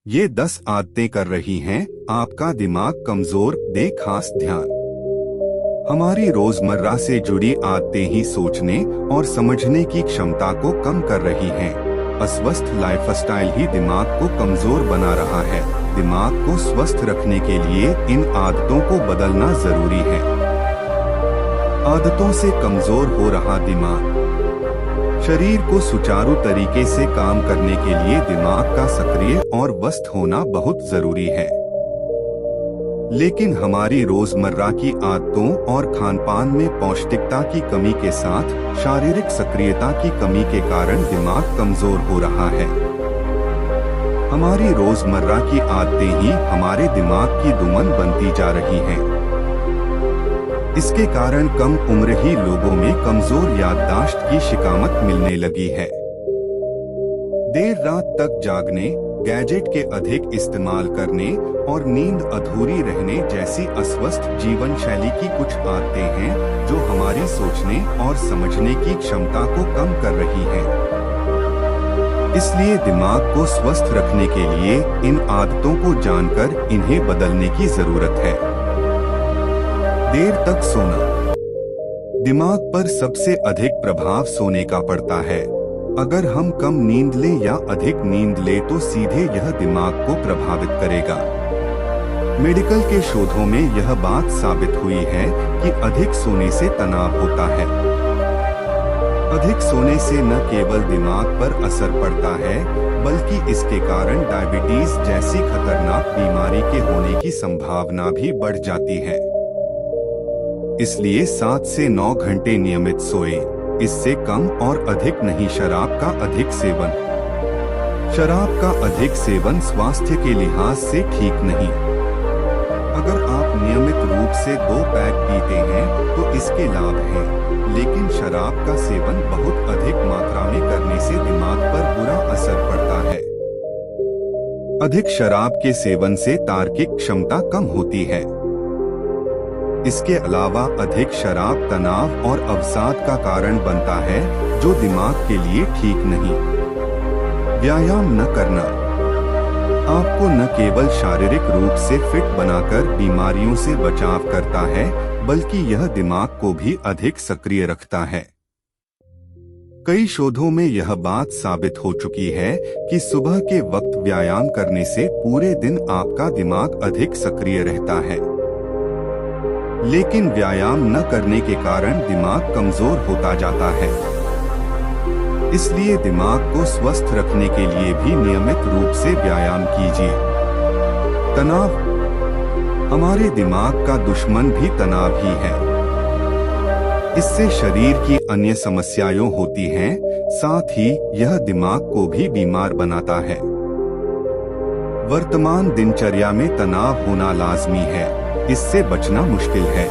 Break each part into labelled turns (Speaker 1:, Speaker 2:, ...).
Speaker 1: ये 10 आदतें कर रही हैं आपका दिमाग कमजोर। दे खास ध्यान। हमारी रोजमर्रा से जुड़ी आदतें ही सोचने और समझने की क्षमता को कम कर रही हैं। अस्वस्थ लाइफस्टाइल ही दिमाग को कमजोर बना रहा है। दिमाग को स्वस्थ रखने के लिए इन आदतों को बदलना जरूरी है। आदतों से कमजोर हो रहा दिमाग। शरीर को सुचारू तरीके से काम करने के लिए दिमाग का सक्रिय और स्वस्थ होना बहुत जरूरी है। लेकिन हमारी रोजमर्रा की आदतों और खानपान में पौष्टिकता की कमी के साथ शारीरिक सक्रियता की कमी के कारण दिमाग कमजोर हो रहा है। हमारी रोजमर्रा की आदतें ही हमारे दिमाग की दुमन बनती जा रही हैं। इसके कारण कम उम्र ही लोगों में कमजोर याददाश्त की शिकायत मिलने लगी है। देर रात तक जागने, गैजेट के अधिक इस्तेमाल करने और नींद अधूरी रहने जैसी अस्वस्थ जीवन शैली की कुछ आदतें हैं जो हमारी सोचने और समझने की क्षमता को कम कर रही हैं। इसलिए दिमाग को स्वस्थ रखने के लिए इन आदतों को जानकर इन्हें बदलने की जरूरत है। देर तक सोना। दिमाग पर सबसे अधिक प्रभाव सोने का पड़ता है। अगर हम कम नींद लें या अधिक नींद लें तो सीधे यह दिमाग को प्रभावित करेगा। मेडिकल के शोधों में यह बात साबित हुई है कि अधिक सोने से तनाव होता है। अधिक सोने से न केवल दिमाग पर असर पड़ता है बल्कि इसके कारण डायबिटीज जैसी खतरनाक बीमारी के होने की संभावना भी बढ़ जाती है। इसलिए 7 से 9 घंटे नियमित सोएं। इससे कम और अधिक नहीं। शराब का अधिक सेवन। शराब का अधिक सेवन स्वास्थ्य के लिहाज से ठीक नहीं। अगर आप नियमित रूप से 2 पैक पीते हैं तो इसके लाभ हैं, लेकिन शराब का सेवन बहुत अधिक मात्रा में करने से दिमाग पर बुरा असर पड़ता है। अधिक शराब के सेवन से तार्किक क्षमता कम होती है। इसके अलावा अधिक शराब तनाव और अवसाद का कारण बनता है जो दिमाग के लिए ठीक नहीं। व्यायाम न करना आपको न केवल शारीरिक रूप से फिट बनाकर बीमारियों से बचाव करता है बल्कि यह दिमाग को भी अधिक सक्रिय रखता है। कई शोधों में यह बात साबित हो चुकी है कि सुबह के वक्त व्यायाम करने से पूरे दिन आपका दिमाग अधिक सक्रिय रहता है। लेकिन व्यायाम न करने के कारण दिमाग कमजोर होता जाता है। इसलिए दिमाग को स्वस्थ रखने के लिए भी नियमित रूप से व्यायाम कीजिए। तनाव। हमारे दिमाग का दुश्मन भी तनाव ही है। इससे शरीर की अन्य समस्याएं होती हैं, साथ ही यह दिमाग को भी बीमार बनाता है। वर्तमान दिनचर्या में तनाव होना लाजमी है, इससे बचना मुश्किल है।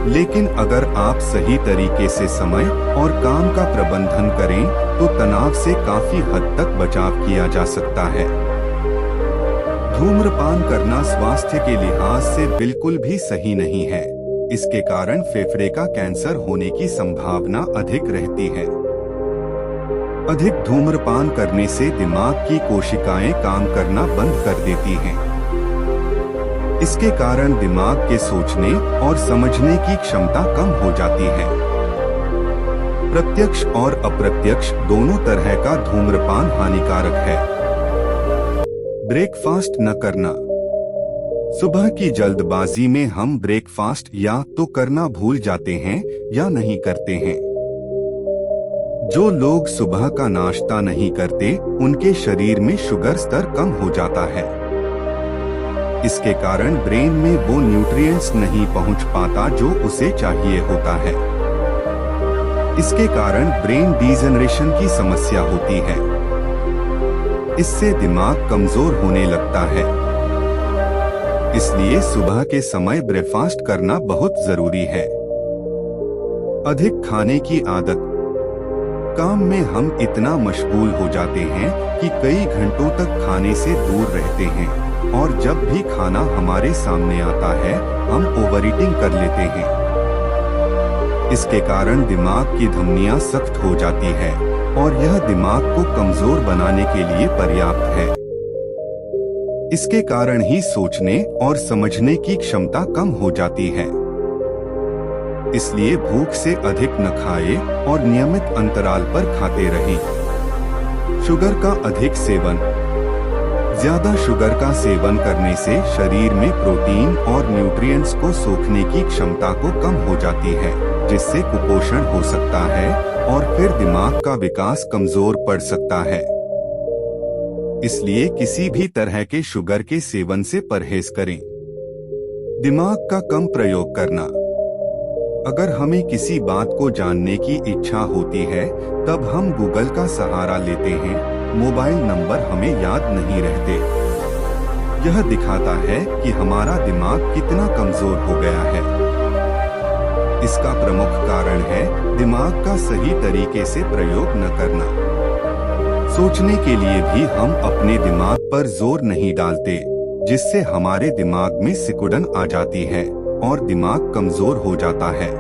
Speaker 1: लेकिन अगर आप सही तरीके से समय और काम का प्रबंधन करें तो तनाव से काफी हद तक बचाव किया जा सकता है। धूम्रपान करना स्वास्थ्य के लिहाज से बिल्कुल भी सही नहीं है। इसके कारण फेफड़े का कैंसर होने की संभावना अधिक रहती है। अधिक धूम्रपान करने से दिमाग की कोशिकाएं काम करना बंद कर देती हैं। इसके कारण दिमाग के सोचने और समझने की क्षमता कम हो जाती है। प्रत्यक्ष और अप्रत्यक्ष दोनों तरह का धूम्रपान हानिकारक है। ब्रेकफास्ट न करना। सुबह की जल्दबाजी में हम ब्रेकफास्ट या तो करना भूल जाते हैं या नहीं करते हैं। जो लोग सुबह का नाश्ता नहीं करते उनके शरीर में शुगर स्तर कम हो जाता है। इसके कारण ब्रेन में वो न्यूट्रिएंट्स नहीं पहुंच पाता जो उसे चाहिए होता है। इसके कारण ब्रेन डीजनरेशन की समस्या होती है। इससे दिमाग कमजोर होने लगता है। इसलिए सुबह के समय ब्रेकफास्ट करना बहुत जरूरी है। अधिक खाने की आदत। काम में हम इतना मशगूल हो जाते हैं कि कई घंटों तक खाने से दूर रहते हैं और जब भी खाना हमारे सामने आता है हम ओवर ईटिंग कर लेते हैं। इसके कारण दिमाग की धमनियां सख्त हो जाती है और यह दिमाग को कमजोर बनाने के लिए पर्याप्त है। इसके कारण ही सोचने और समझने की क्षमता कम हो जाती है। इसलिए भूख से अधिक न खाएं और नियमित अंतराल पर खाते रहें। शुगर का अधिक सेवन। ज्यादा शुगर का सेवन करने से शरीर में प्रोटीन और न्यूट्रिएंट्स को सोखने की क्षमता को कम हो जाती है, जिससे कुपोषण हो सकता है और फिर दिमाग का विकास कमजोर पड़ सकता है। इसलिए किसी भी तरह के शुगर के सेवन से परहेज करें। दिमाग का कम प्रयोग करना। अगर हमें किसी बात को जानने की इच्छा होती है तब हम गूगल का सहारा लेते हैं। मोबाइल नंबर हमें याद नहीं रहते। यह दिखाता है कि हमारा दिमाग कितना कमजोर हो गया है। इसका प्रमुख कारण है दिमाग का सही तरीके से प्रयोग न करना। सोचने के लिए भी हम अपने दिमाग पर जोर नहीं डालते, जिससे हमारे दिमाग में सिकुड़न आ जाती है और दिमाग कमजोर हो जाता है।